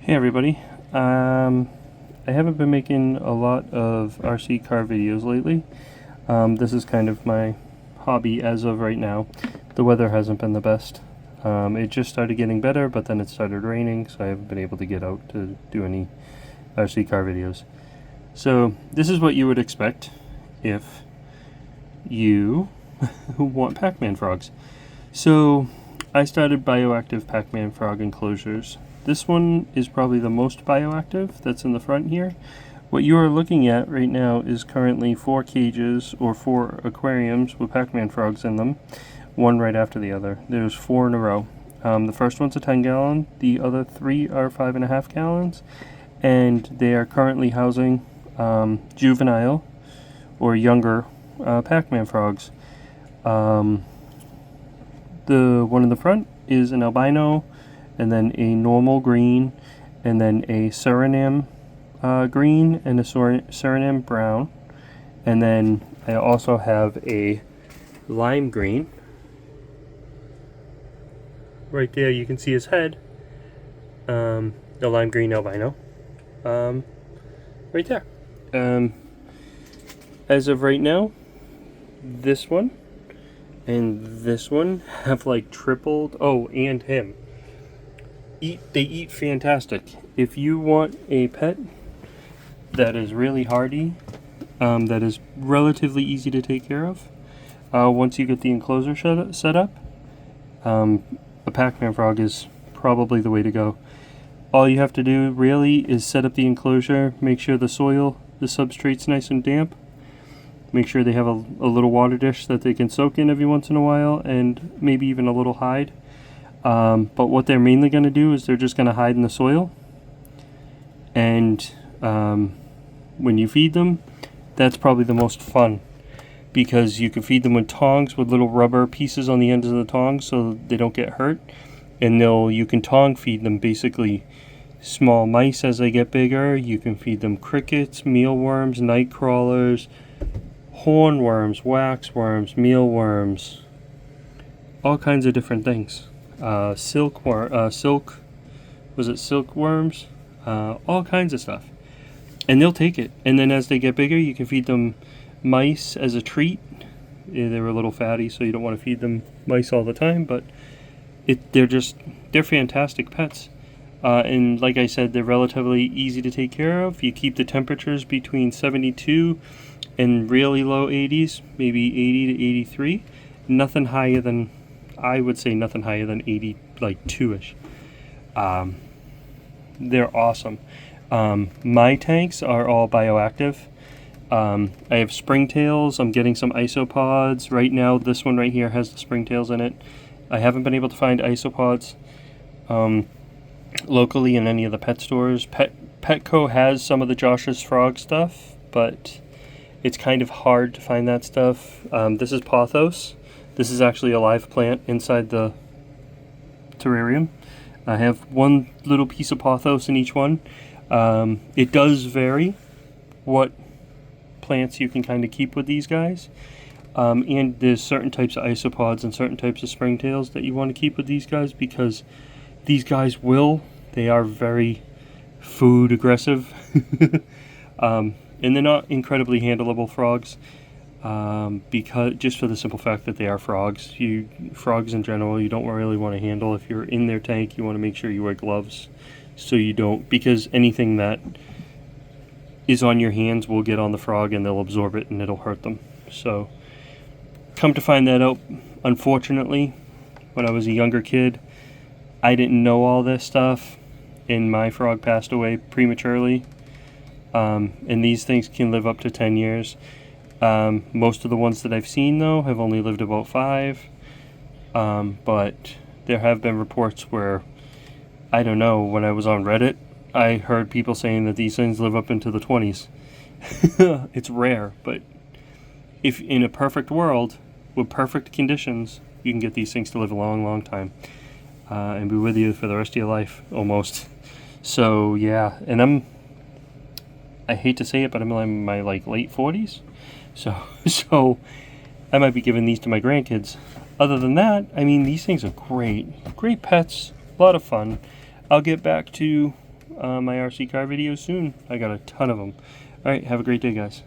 Hey everybody. I haven't been making a lot of RC car videos lately. This is kind of my hobby as of right now. The weather hasn't been the best. It just started getting better, but then it started raining, so I haven't been able to get out to do any RC car videos. So this is what you would expect if you want Pac-Man frogs. So I started bioactive Pac-Man frog enclosures. This one is probably the most bioactive that's in the front here. What you are looking at right now is currently 4 cages or 4 aquariums with Pac-Man frogs in them, one right after the other. There's 4 in a row. The first one's a 10-gallon, the other 3 are 5.5 gallons, and they are currently housing juvenile or younger Pac-Man frogs. The one in the front is an albino, and then a normal green, and then a Suriname green, and a Suriname brown. And then I also have a lime green. Right there you can see his head. The lime green albino. Right there. As of right now, this one and this one have like tripled. Oh, and him. They eat fantastic. If you want a pet that is really hardy, that is relatively easy to take care of, once you get the enclosure set up, a Pac-Man frog is probably the way to go. All you have to do really is set up the enclosure, make sure the substrate's nice and damp, make sure they have a little water dish that they can soak in every once in a while, and maybe even a little hide. But what they're mainly going to do is they're just going to hide in the soil, and when you feed them, that's probably the most fun, because you can feed them with tongs with little rubber pieces on the ends of the tongs so they don't get hurt, and you can tong feed them basically small mice as they get bigger. You can feed them crickets, mealworms, night crawlers, hornworms, waxworms, mealworms, all kinds of different things. Silkworms, all kinds of stuff, and they'll take it. And then as they get bigger, you can feed them mice as a treat. They're a little fatty, so you don't want to feed them mice all the time, but they're fantastic pets. And like I said, they're relatively easy to take care of. You keep the temperatures between 72 and really low 80s, maybe 80 to 83. Nothing higher than, I would say nothing higher than 80, like 2-ish. They're awesome. My tanks are all bioactive. I have springtails. I'm getting some isopods. Right now, this one right here has the springtails in it. I haven't been able to find isopods locally in any of the pet stores. Petco has some of the Josh's Frog stuff, but it's kind of hard to find that stuff. This is pothos. This is actually a live plant inside the terrarium. I have one little piece of pothos in each one. It does vary what plants you can kind of keep with these guys. And there's certain types of isopods and certain types of springtails that you want to keep with these guys, because these guys they are very food aggressive. And they're not incredibly handleable frogs. Because just for the simple fact that they are frogs. Frogs in general, you don't really want to handle. If you're in their tank, you want to make sure you wear gloves, so you don't, because anything that is on your hands will get on the frog and they'll absorb it and it'll hurt them. So come to find that out, unfortunately, when I was a younger kid, I didn't know all this stuff, and my frog passed away prematurely. And these things can live up to 10 years. Most of the ones that I've seen, though, have only lived about 5. But there have been reports where, I don't know, when I was on Reddit, I heard people saying that these things live up into the 20s. It's rare, but if in a perfect world, with perfect conditions, you can get these things to live a long, long time. And be with you for the rest of your life, almost. So, yeah, and I hate to say it, but I'm in my late 40s. So I might be giving these to my grandkids. Other than that, I mean, these things are great pets, a lot of fun. I'll get back to my RC car videos soon. I got a ton of them. Alright, have a great day, guys.